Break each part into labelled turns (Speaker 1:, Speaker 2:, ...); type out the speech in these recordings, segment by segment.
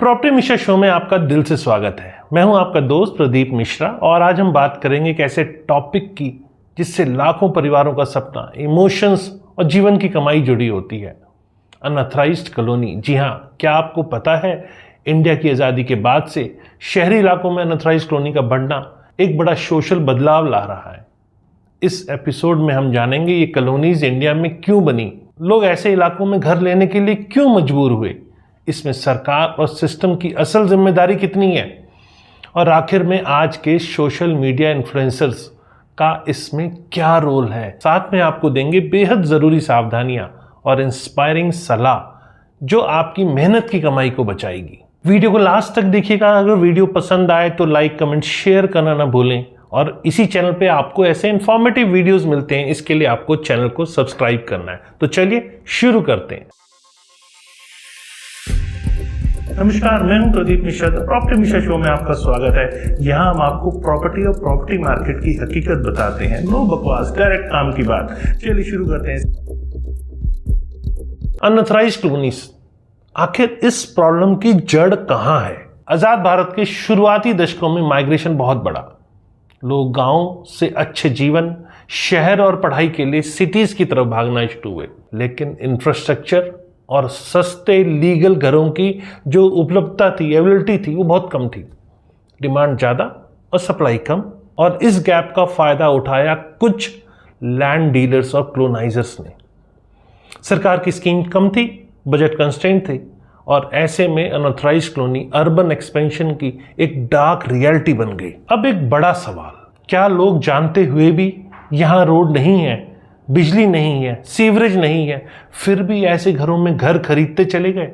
Speaker 1: Property Mishra show में आपका दिल से स्वागत है। मैं हूं आपका दोस्त प्रदीप मिश्रा और आज हम बात करेंगे एक ऐसे टॉपिक की जिससे लाखों परिवारों का सपना, इमोशंस और जीवन की कमाई जुड़ी होती है, अनऑथराइज्ड कॉलोनी। जी हां, क्या आपको पता है इंडिया की आज़ादी के बाद से शहरी इलाकों में अनऑथराइज्ड कॉलोनी का बढ़ना एक बड़ा सोशल बदलाव ला रहा है। इस एपिसोड में हम जानेंगे ये कॉलोनीज इंडिया में क्यों बनी, लोग ऐसे इलाकों में घर लेने के लिए क्यों मजबूर हुए, इसमें सरकार और सिस्टम की असल जिम्मेदारी कितनी है और आखिर में आज के सोशल मीडिया इन्फ्लुएंसर्स का इसमें क्या रोल है। साथ में आपको देंगे बेहद ज़रूरी सावधानियां और इंस्पायरिंग सलाह जो आपकी मेहनत की कमाई को बचाएगी। वीडियो को लास्ट तक देखिएगा। अगर वीडियो पसंद आए तो लाइक, कमेंट, शेयर करना ना भूलें और इसी चैनल पे आपको ऐसे इन्फॉर्मेटिव वीडियोस मिलते हैं, इसके लिए आपको चैनल को सब्सक्राइब करना है। तो चलिए शुरू करते हैं। नमस्कार, मैं हूं प्रदीप मिश्रा। प्रॉपर्टी मिश्रा शो में आपका स्वागत है। यहां हम आपको प्रॉपर्टी और प्रॉपर्टी मार्केट की हकीकत बताते हैं। नो बकवास, डायरेक्ट काम की बात। चलिए शुरू करते हैं। अनऑथराइज्ड कॉलोनीज, आखिर इस प्रॉब्लम की जड़ कहां है? आजाद भारत के शुरुआती दशकों में माइग्रेशन बहुत बढ़ा। लोग गांव से अच्छे जीवन, शहर और पढ़ाई के लिए सिटीज की तरफ भागना शुरू हुए, लेकिन इंफ्रास्ट्रक्चर और सस्ते लीगल घरों की जो उपलब्धता थी, अवेलेबिलिटी थी, वो बहुत कम थी। डिमांड ज़्यादा और सप्लाई कम, और इस गैप का फ़ायदा उठाया कुछ लैंड डीलर्स और क्लोनाइजर्स ने। सरकार की स्कीम कम थी, बजट कंस्ट्रेंट थे, और ऐसे में अनऑथराइज्ड कॉलोनी अर्बन एक्सपेंशन की एक डार्क रियलिटी बन गई। अब एक बड़ा सवाल, क्या लोग जानते हुए भी यहाँ रोड नहीं है, बिजली नहीं है, सीवरेज नहीं है, फिर भी ऐसे घरों में घर खरीदते चले गए?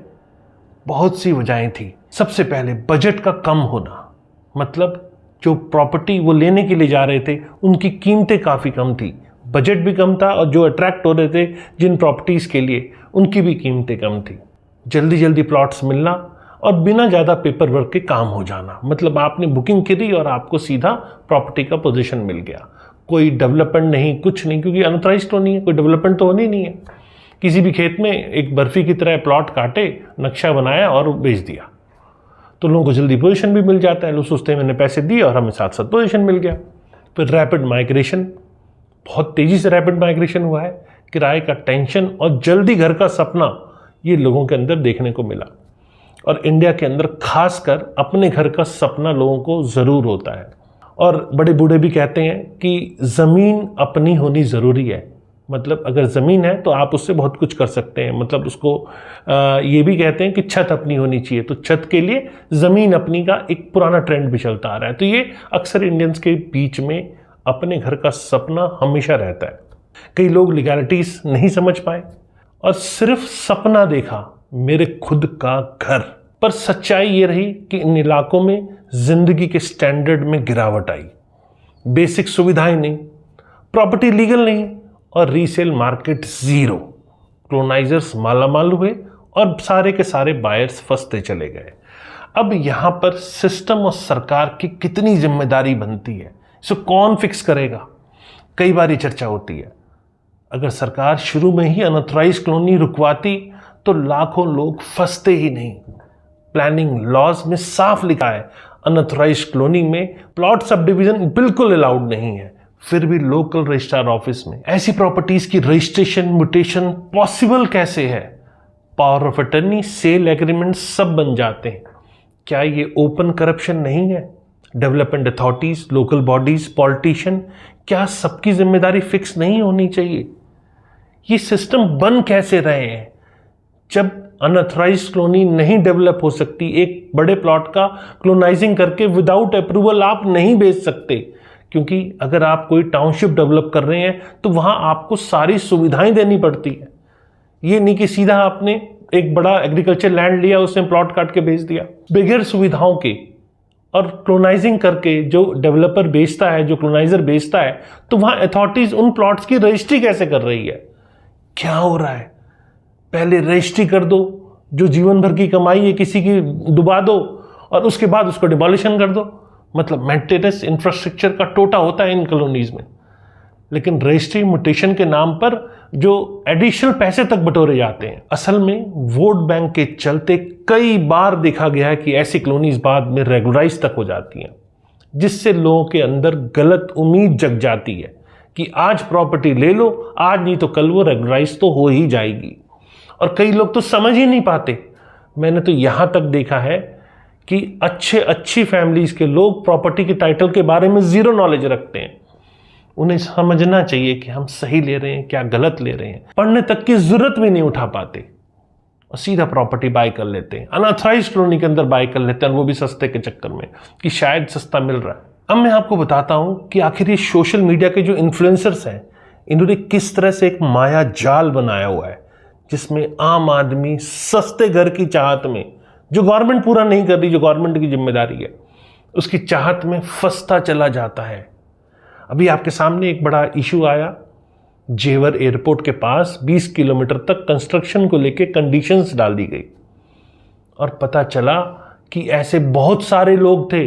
Speaker 1: बहुत सी वजहें थी। सबसे पहले बजट का कम होना, मतलब जो प्रॉपर्टी वो लेने के लिए जा रहे थे उनकी कीमतें काफ़ी कम थी, बजट भी कम था, और जो अट्रैक्ट हो रहे थे जिन प्रॉपर्टीज़ के लिए उनकी भी कीमतें कम थी। जल्दी जल्दी प्लॉट्स मिलना और बिना ज़्यादा पेपर वर्क के काम हो जाना, मतलब आपने बुकिंग करी और आपको सीधा प्रॉपर्टी का पोजीशन मिल गया। कोई डेवलपमेंट नहीं, कुछ नहीं, क्योंकि अनऑथराइज्ड तो नहीं है, कोई डेवलपमेंट तो होनी नहीं है। किसी भी खेत में एक बर्फी की तरह प्लॉट काटे, नक्शा बनाया और बेच दिया, तो लोगों को जल्दी पोजीशन भी मिल जाता है। लोग सोचते हैं मैंने पैसे दिए और हमें साथ साथ पोजीशन मिल गया। फिर रैपिड माइग्रेशन, बहुत तेज़ी से रैपिड माइग्रेशन हुआ है। किराए का टेंशन और जल्दी घर का सपना ये लोगों के अंदर देखने को मिला, और इंडिया के अंदर खासकर अपने घर का सपना लोगों को ज़रूर होता है। और बड़े बूढ़े भी कहते हैं कि ज़मीन अपनी होनी ज़रूरी है, मतलब अगर ज़मीन है तो आप उससे बहुत कुछ कर सकते हैं। मतलब उसको ये भी कहते हैं कि छत अपनी होनी चाहिए, तो छत के लिए ज़मीन अपनी का एक पुराना ट्रेंड भी चलता आ रहा है। तो ये अक्सर इंडियंस के बीच में अपने घर का सपना हमेशा रहता है। कई लोग लीगैलिटीज़ नहीं समझ पाए और सिर्फ सपना देखा, मेरे खुद का घर। पर सच्चाई ये रही कि इन इलाकों में जिंदगी के स्टैंडर्ड में गिरावट आई। बेसिक सुविधाएं नहीं, प्रॉपर्टी लीगल नहीं, और रीसेल मार्केट ज़ीरो। क्लोनाइजर्स मालामाल हुए और सारे के सारे बायर्स फंसते चले गए। अब यहाँ पर सिस्टम और सरकार की कितनी जिम्मेदारी बनती है, इसे कौन फिक्स करेगा? कई बार ये चर्चा होती है, अगर सरकार शुरू में ही अनऑथराइज्ड कॉलोनी रुकवाती तो लाखों लोग फंसते ही नहीं। प्लानिंग लॉज में साफ लिखा है अनऑथराइज्ड कॉलोनी में प्लॉट सब डिवीजन बिल्कुल अलाउड नहीं है, फिर भी लोकल रजिस्ट्रार ऑफिस में ऐसी प्रॉपर्टीज की रजिस्ट्रेशन, म्यूटेशन पॉसिबल कैसे है? Power of attorney, sale agreement सब बन जाते हैं। क्या ये ओपन करप्शन नहीं है? Development authorities, local bodies, politician, क्या सबकी जिम्मेदारी फिक्स नहीं होनी चाहिए? ये सिस्टम बन कैसे रहे हैं जब अनऑथराइज्ड कॉलोनी नहीं डेवलप हो सकती? एक बड़े प्लॉट का क्लोनाइजिंग करके विदाउट अप्रूवल आप नहीं बेच सकते, क्योंकि अगर आप कोई टाउनशिप डेवलप कर रहे हैं तो वहां आपको सारी सुविधाएं देनी पड़ती है। ये नहीं कि सीधा आपने एक बड़ा एग्रीकल्चर लैंड लिया, उसमें प्लॉट काट के बेच दिया बगैर सुविधाओं के। और क्लोनाइजिंग करके जो डेवलपर बेचता है, जो क्लोनाइजर बेचता है, तो वहां अथॉरिटीज उन प्लॉट्स की रजिस्ट्री कैसे कर रही है? क्या हो रहा है? पहले रजिस्ट्री कर दो, जो जीवन भर की कमाई है किसी की डुबा दो, और उसके बाद उसको डिमोलिशन कर दो। मतलब मेंटेनेंस, इंफ्रास्ट्रक्चर का टोटा होता है इन कॉलोनीज में। लेकिन रजिस्ट्री म्यूटेशन के नाम पर जो एडिशनल पैसे तक बटोरे जाते हैं। असल में वोट बैंक के चलते कई बार देखा गया है कि ऐसी कॉलोनीज बाद में रेगुलराइज तक हो जाती हैं, जिससे लोगों के अंदर गलत उम्मीद जग जाती है कि आज प्रॉपर्टी ले लो, आज नहीं तो कल वो रेगुलराइज तो हो ही जाएगी। और कई लोग तो समझ ही नहीं पाते। मैंने तो यहां तक देखा है कि अच्छी फैमिलीज के लोग प्रॉपर्टी के टाइटल के बारे में जीरो नॉलेज रखते हैं। उन्हें समझना चाहिए कि हम सही ले रहे हैं क्या गलत ले रहे हैं। पढ़ने तक की जरूरत भी नहीं उठा पाते और सीधा प्रॉपर्टी बाय कर लेते हैं, अनऑथराइज्ड कॉलोनी के अंदर बाय कर लेते हैं, वो भी सस्ते के चक्कर में कि शायद सस्ता मिल रहा है। अब मैं आपको बताता हूं कि आखिर ये सोशल मीडिया के जो इन्फ्लुएंसर्स हैं, इन्होंने किस तरह से एक माया जाल बनाया हुआ है, जिसमें आम आदमी सस्ते घर की चाहत में, जो गवर्नमेंट पूरा नहीं कर रही, जो गवर्नमेंट की जिम्मेदारी है, उसकी चाहत में फंसता चला जाता है। अभी आपके सामने एक बड़ा इशू आया, जेवर एयरपोर्ट के पास 20 किलोमीटर तक कंस्ट्रक्शन को लेके कंडीशंस डाल दी गई और पता चला कि ऐसे बहुत सारे लोग थे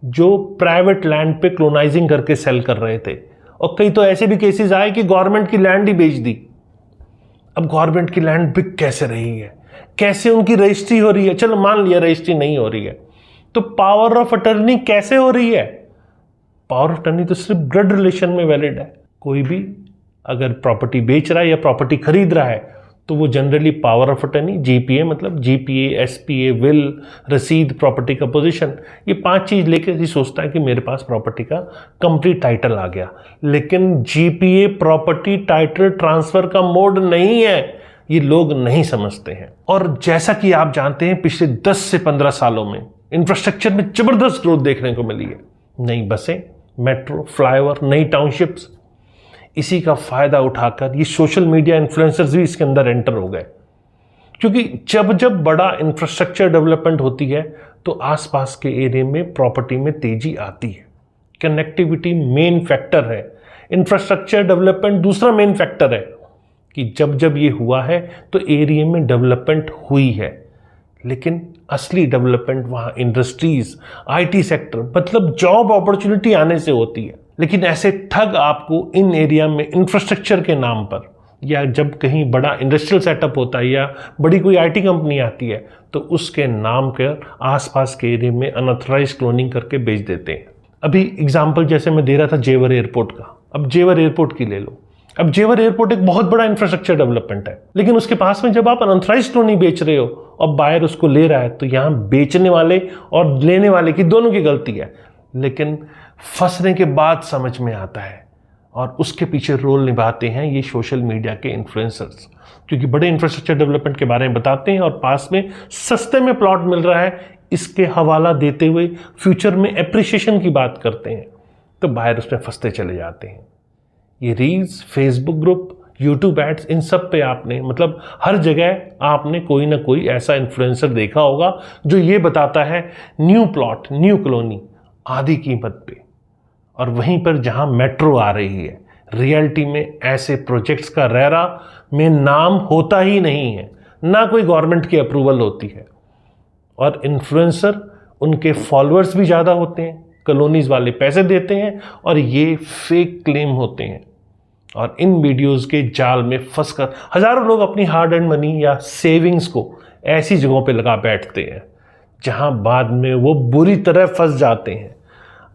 Speaker 1: जो प्राइवेट लैंड पे क्लोनाइजिंग करके सेल कर रहे थे, और कई तो ऐसे भी केसेस आए कि गवर्नमेंट की लैंड ही बेच दी। अब गवर्नमेंट की लैंड बिक कैसे रही है, कैसे उनकी रजिस्ट्री हो रही है, चलो मान लिया रजिस्ट्री नहीं हो रही है, तो पावर ऑफ अटर्नी कैसे हो रही है? पावर ऑफ अटर्नी तो सिर्फ ब्लड रिलेशन में वैलिड है। कोई भी अगर प्रॉपर्टी बेच रहा है या प्रॉपर्टी खरीद रहा है तो वो generally power of attorney, GPA मतलब जीपीए, एसपीए, विल, रसीद, प्रॉपर्टी का पोजीशन, ये 5 चीज लेके ही सोचता है कि मेरे पास प्रॉपर्टी का कंप्लीट टाइटल आ गया। लेकिन जीपीए प्रॉपर्टी टाइटल ट्रांसफर का मोड नहीं है, ये लोग नहीं समझते हैं। और जैसा कि आप जानते हैं, पिछले 10 से 15 सालों में इंफ्रास्ट्रक्चर में जबरदस्त ग्रोथ देखने को मिली है। नई बसें, मेट्रो, फ्लाईओवर, नई टाउनशिप्स, इसी का फायदा उठाकर ये सोशल मीडिया इन्फ्लुएंसर्स भी इसके अंदर एंटर हो गए। क्योंकि जब जब बड़ा इंफ्रास्ट्रक्चर डेवलपमेंट होती है तो आसपास के एरिया में प्रॉपर्टी में तेजी आती है। कनेक्टिविटी मेन फैक्टर है, इंफ्रास्ट्रक्चर डेवलपमेंट दूसरा मेन फैक्टर है कि जब जब ये हुआ है तो एरिया में डेवलपमेंट हुई है। लेकिन असली डेवलपमेंट वहाँ इंडस्ट्रीज, आईटी सेक्टर मतलब जॉब अपॉर्चुनिटी आने से होती है। लेकिन ऐसे ठग आपको इन एरिया में इंफ्रास्ट्रक्चर के नाम पर, या जब कहीं बड़ा इंडस्ट्रियल सेटअप होता है या बड़ी कोई आईटी कंपनी आती है तो उसके नाम पर आसपास के एरिया में अनऑथराइज क्लोनिंग करके बेच देते हैं। अभी एग्जाम्पल जैसे मैं दे रहा था जेवर एयरपोर्ट का, अब जेवर एयरपोर्ट की ले लो। अब जेवर एयरपोर्ट एक बहुत बड़ा इंफ्रास्ट्रक्चर डेवलपमेंट है, लेकिन उसके पास में जब आप अनऑथराइज्ड क्लोनिंग बेच रहे हो और बायर उसको ले रहा है तो यहाँ बेचने वाले और लेने वाले की दोनों की गलती है। लेकिन फंसने के बाद समझ में आता है और उसके पीछे रोल निभाते हैं ये सोशल मीडिया के इन्फ्लुएंसर्स, क्योंकि बड़े इंफ्रास्ट्रक्चर डेवलपमेंट के बारे में बताते हैं और पास में सस्ते में प्लॉट मिल रहा है इसके हवाला देते हुए फ्यूचर में एप्रिसिएशन की बात करते हैं, तो बायर उसमें फंसते चले जाते हैं। ये reels, Facebook group, YouTube ads, इन सब पे आपने मतलब हर जगह आपने कोई ना कोई ऐसा इन्फ्लुएंसर देखा होगा जो ये बताता है न्यू प्लॉट, न्यू कॉलोनी आधी कीमत पे, और वहीं पर जहां मेट्रो आ रही है रियलिटी में ऐसे प्रोजेक्ट्स का रेरा में नाम होता ही नहीं है, ना कोई गवर्नमेंट की अप्रूवल होती है। और इन्फ्लुएंसर, उनके फॉलोअर्स भी ज़्यादा होते हैं, कॉलोनीज वाले पैसे देते हैं और ये फेक क्लेम होते हैं। और इन वीडियोस के जाल में फंसकर हजारों लोग अपनी हार्ड एंड मनी या सेविंग्स को ऐसी जगहों पे लगा बैठते हैं जहां बाद में वो बुरी तरह फंस जाते हैं।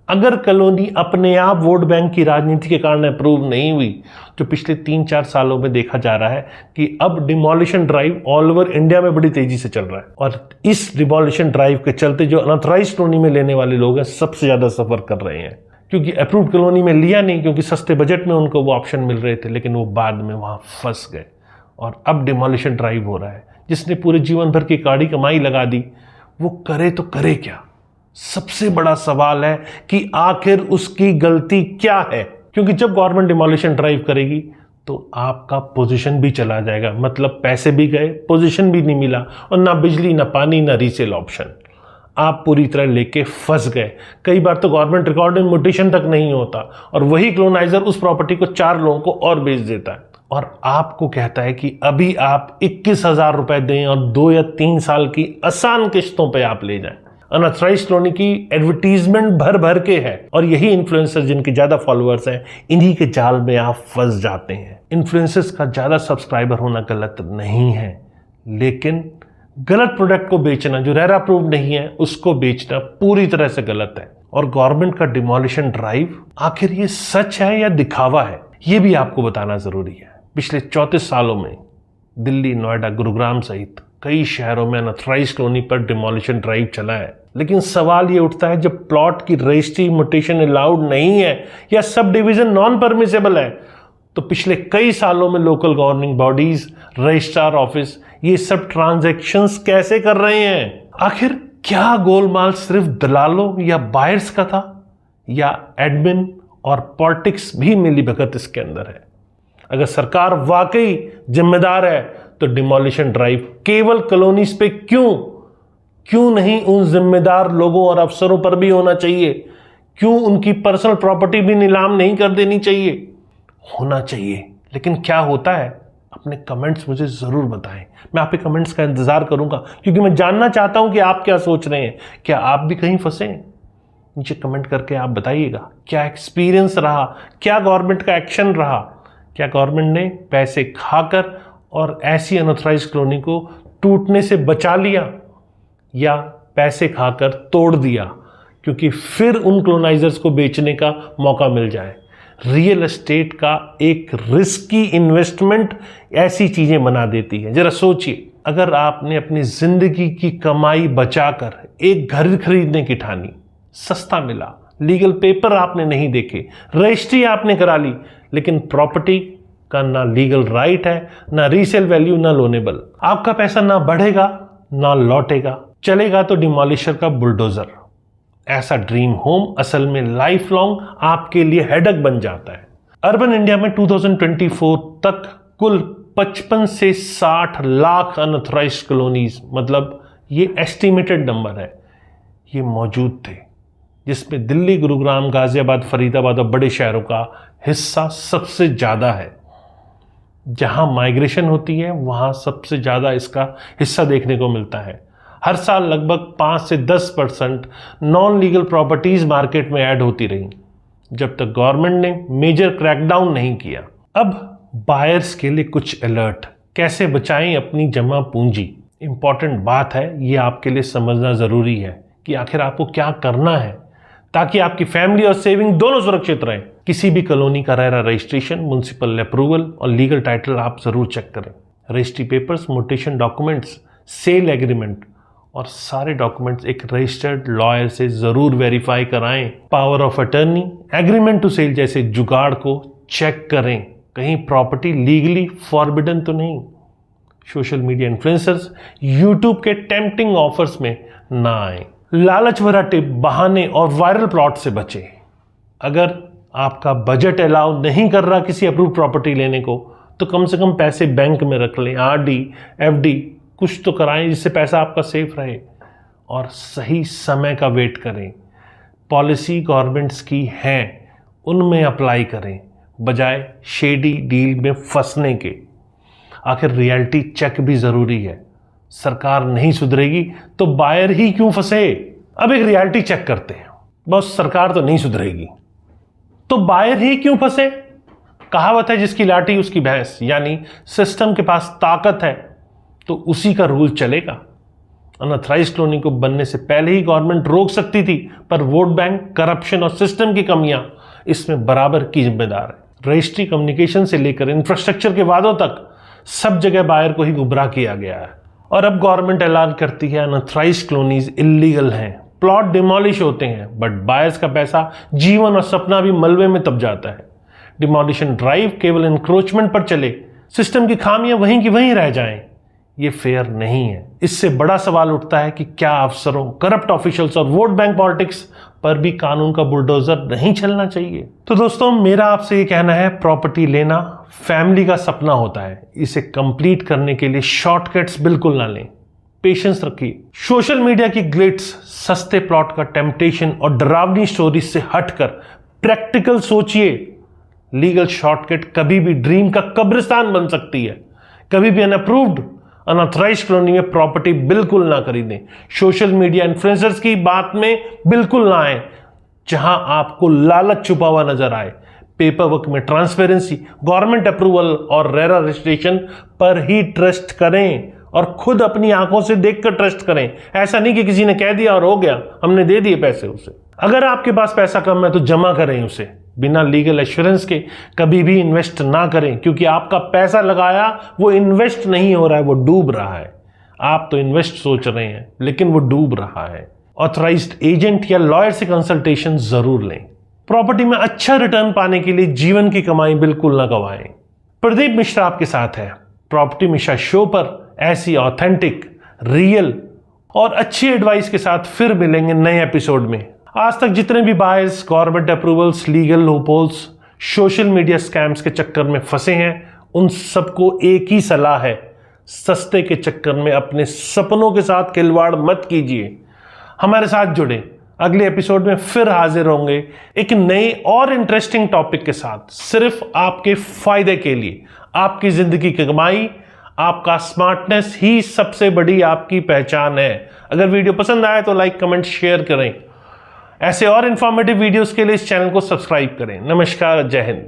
Speaker 1: अगर कॉलोनी अपने आप वोट बैंक की राजनीति के कारण अप्रूव नहीं हुई तो पिछले 3-4 सालों में देखा जा रहा है कि अब demolition drive all over India में बड़ी तेजी से चल रहा है। और इस डिमोलिशन ड्राइव के चलते जो अनऑथराइज्ड कॉलोनी में लेने वाले लोग हैं सबसे ज़्यादा सफ़र कर रहे हैं, क्योंकि अप्रूव्ड कॉलोनी में लिया नहीं, क्योंकि सस्ते बजट में उनको वो ऑप्शन मिल रहे थे, लेकिन वो बाद में वहाँ फंस गए और अब डिमोलिशन ड्राइव हो रहा है। जिसने पूरे जीवन भर की काड़ी कमाई लगा दी वो करे तो करे क्या? सबसे बड़ा सवाल है कि आखिर उसकी गलती क्या है, क्योंकि जब गवर्नमेंट डिमोलिशन ड्राइव करेगी तो आपका पोजीशन भी चला जाएगा, मतलब पैसे भी गए, पोजीशन भी नहीं मिला, और ना बिजली, ना पानी, ना रीसेल ऑप्शन, आप पूरी तरह लेके फंस गए। कई बार तो गवर्नमेंट रिकॉर्ड में म्यूटेशन तक नहीं होता और वही क्लोनाइजर उस प्रॉपर्टी को 4 लोगों को और बेच देता है और आपको कहता है कि अभी आप 21,000 रुपए दें और 2 या 3 साल की आसान किश्तों पे आप ले जाएं। अनऑथराइज्ड कॉलोनी की एडवर्टीजमेंट भर भर के है, और यही इन्फ्लुएंसर जिनके ज्यादा फॉलोअर्स हैं, इन्हीं के जाल में आप फंस जाते हैं। इन्फ्लुएंसर्स का ज्यादा सब्सक्राइबर होना गलत नहीं है, लेकिन गलत प्रोडक्ट को बेचना, जो रेरा अप्रूव्ड नहीं है, उसको बेचना पूरी तरह से गलत है। और गवर्नमेंट का डिमोलिशन ड्राइव, आखिर ये सच है या दिखावा है, ये भी आपको बताना जरूरी है। पिछले 34 सालों में दिल्ली, नोएडा, गुरुग्राम सहित कई शहरों में अनऑथराइज्ड कॉलोनी पर डिमोलिशन ड्राइव चला है। लेकिन सवाल ये उठता है, जब प्लॉट की रजिस्ट्री म्यूटेशन अलाउड नहीं है या सब डिवीजन नॉन परमिसेबल है, तो पिछले कई सालों में local governing bodies, registrar office ये सब ट्रांजैक्शंस कैसे कर रहे हैं? आखिर क्या गोलमाल सिर्फ दलालों या बायर्स का था, या एडमिन और पॉलिटिक्स भी मिली भगत इसके अंदर है? अगर सरकार वाकई जिम्मेदार है तो डिमोलिशन ड्राइव केवल कॉलोनीज पे क्यों नहीं उन जिम्मेदार लोगों और अफसरों पर भी होना चाहिए? क्यों उनकी पर्सनल प्रॉपर्टी भी नीलाम नहीं कर देनी चाहिए? होना चाहिए, लेकिन क्या होता है? अपने कमेंट्स मुझे जरूर बताएं। मैं आपके कमेंट्स का इंतजार करूंगा, क्योंकि मैं जानना चाहता हूं कि आप क्या सोच रहे हैं। क्या आप भी कहीं फंसे हैं? नीचे कमेंट करके आप बताइएगा, क्या एक्सपीरियंस रहा, क्या गवर्नमेंट का एक्शन रहा, क्या गवर्नमेंट ने पैसे खाकर और ऐसी अनऑथराइज्ड कॉलोनी को टूटने से बचा लिया, या पैसे खाकर तोड़ दिया क्योंकि फिर उन कॉलोनाइजर्स को बेचने का मौका मिल जाए? रियल एस्टेट का एक रिस्की इन्वेस्टमेंट ऐसी चीजें बना देती है। जरा सोचिए, अगर आपने अपनी जिंदगी की कमाई बचाकर एक घर खरीदने की ठानी, सस्ता मिला, लीगल पेपर आपने नहीं देखे, रजिस्ट्री आपने करा ली, लेकिन प्रॉपर्टी का ना लीगल राइट है, ना रीसेल वैल्यू, ना लोनेबल, आपका पैसा ना बढ़ेगा ना लौटेगा, चलेगा तो डिमोलिशर का बुलडोजर। ऐसा ड्रीम होम असल में लाइफ लॉन्ग आपके लिए हेडक बन जाता है। अर्बन इंडिया में 2024 तक कुल 55 से 60 लाख अनऑथराइज्ड कॉलोनीज, मतलब ये एस्टिमेटेड नंबर है, ये मौजूद थे, जिसमें दिल्ली, गुरुग्राम, गाजियाबाद, फरीदाबाद और बड़े शहरों का हिस्सा सबसे ज़्यादा है। जहां माइग्रेशन होती है वहां सबसे ज़्यादा इसका हिस्सा देखने को मिलता है। हर साल लगभग 5 से 10% नॉन लीगल प्रॉपर्टीज मार्केट में ऐड होती रही, जब तक गवर्नमेंट ने मेजर क्रैकडाउन नहीं किया। अब बायर्स के लिए कुछ अलर्ट, कैसे बचाएं अपनी जमा पूंजी। इंपॉर्टेंट बात है, ये आपके लिए समझना ज़रूरी है कि आखिर आपको क्या करना है ताकि आपकी फैमिली और सेविंग दोनों सुरक्षित रहें। किसी भी कॉलोनी का रेरा रजिस्ट्रेशन, म्युनिसिपल अप्रूवल और लीगल टाइटल आप ज़रूर चेक करें। Registry papers, mutation documents, sale agreement और सारे डॉक्यूमेंट्स एक रजिस्टर्ड लॉयर से ज़रूर वेरीफाई कराएं। Power of attorney, agreement to sale जैसे जुगाड़ को चेक करें, कहीं प्रॉपर्टी लीगली फॉरबिडन तो नहीं। सोशल मीडिया इन्फ्लुएंसर्स, यूट्यूब के टेम्पटिंग ऑफर्स में ना आए। लालच भरा टिप, बहाने और वायरल प्लॉट से बचें। अगर आपका बजट अलाउ नहीं कर रहा किसी अप्रूव प्रॉपर्टी लेने को, तो कम से कम पैसे बैंक में रख लें, आरडी, एफडी कुछ तो कराएं जिससे पैसा आपका सेफ रहे, और सही समय का वेट करें। पॉलिसी गवर्नमेंट्स की हैं, उनमें अप्लाई करें बजाय शेडी डील में फंसने के। आखिर रियलिटी चेक भी ज़रूरी है। सरकार नहीं सुधरेगी तो बायर ही क्यों फंसे? अब एक रियलिटी चेक करते हैं। बस सरकार तो नहीं सुधरेगी तो बायर ही क्यों फंसे? कहावत है, जिसकी लाठी उसकी भैंस, यानी सिस्टम के पास ताकत है तो उसी का रूल चलेगा। अनऑथराइज्ड कॉलोनी को बनने से पहले ही गवर्नमेंट रोक सकती थी, पर वोट बैंक, करप्शन और सिस्टम की कमियां इसमें बराबर की जिम्मेदार है। रजिस्ट्री, कम्युनिकेशन से लेकर इंफ्रास्ट्रक्चर के वादों तक सब जगह बायर को ही गुमराह किया गया है। और अब गवर्नमेंट ऐलान करती है अनऑथराइज्ड कॉलोनीज इल्लीगल हैं, प्लॉट डिमोलिश होते हैं, बट बायर्स का पैसा, जीवन और सपना भी मलबे में तब जाता है। डिमोलिशन ड्राइव केवल इंक्रोचमेंट पर चले, सिस्टम की खामियां वहीं की वहीं रह जाएं, ये फेयर नहीं है। इससे बड़ा सवाल उठता है कि क्या अफसरों, करप्ट ऑफिशियल्स और वोट बैंक पॉलिटिक्स पर भी कानून का बुलडोजर नहीं चलना चाहिए? तो दोस्तों, मेरा आपसे ये कहना है, प्रॉपर्टी लेना फैमिली का सपना होता है। इसे कंप्लीट करने के लिए शॉर्टकट्स बिल्कुल ना लें, पेशेंस रखिए। सोशल मीडिया की ग्लिट्स, सस्ते प्लॉट का टेम्पटेशन और डरावनी स्टोरीज से हटकर प्रैक्टिकल सोचिए। लीगल शॉर्टकट कभी भी ड्रीम का कब्रिस्तान बन सकती है, कभी भी अनअप्रूव्ड अनऑथराइज्ड कॉलोनी में प्रॉपर्टी बिल्कुल ना खरीदें। सोशल मीडिया इन्फ्लुएंसर्स की बात में बिल्कुल ना आए जहां आपको लालच छुपा हुआ नजर आए। पेपर वर्क में ट्रांसपेरेंसी, गवर्नमेंट अप्रूवल और रेरा रजिस्ट्रेशन पर ही ट्रस्ट करें और खुद अपनी आंखों से देखकर ट्रस्ट करें। ऐसा नहीं कि किसी ने कह दिया और हो गया, हमने दे दिए पैसे उसे। अगर आपके पास पैसा कम है तो जमा करें उसे, बिना लीगल एश्योरेंस के कभी भी इन्वेस्ट ना करें, क्योंकि आपका पैसा लगाया वो इन्वेस्ट नहीं हो रहा है, वो डूब रहा है। आप तो इन्वेस्ट सोच रहे हैं लेकिन वो डूब रहा है। ऑथराइज्ड एजेंट या लॉयर से कंसल्टेशन जरूर लें। प्रॉपर्टी में अच्छा रिटर्न पाने के लिए जीवन की कमाई बिल्कुल ना गवाएं। प्रदीप मिश्रा आपके साथ है प्रॉपर्टी मिश्रा शो पर। ऐसी ऑथेंटिक, रियल और अच्छी एडवाइस के साथ फिर मिलेंगे नए एपिसोड में। आज तक जितने भी buyers government approvals, legal loopholes, social media scams के चक्कर में फंसे हैं, उन सबको एक ही सलाह है, सस्ते के चक्कर में अपने सपनों के साथ खिलवाड़ मत कीजिए। हमारे साथ जुड़े, अगले एपिसोड में फिर हाजिर होंगे एक नए और इंटरेस्टिंग टॉपिक के साथ, सिर्फ आपके फायदे के लिए। आपकी जिंदगी की कमाई, आपका स्मार्टनेस ही सबसे बड़ी आपकी पहचान है। अगर वीडियो पसंद आए तो लाइक, कमेंट, शेयर करें। ऐसे और इंफॉर्मेटिव वीडियोस के लिए इस चैनल को सब्सक्राइब करें। नमस्कार, जय हिंद।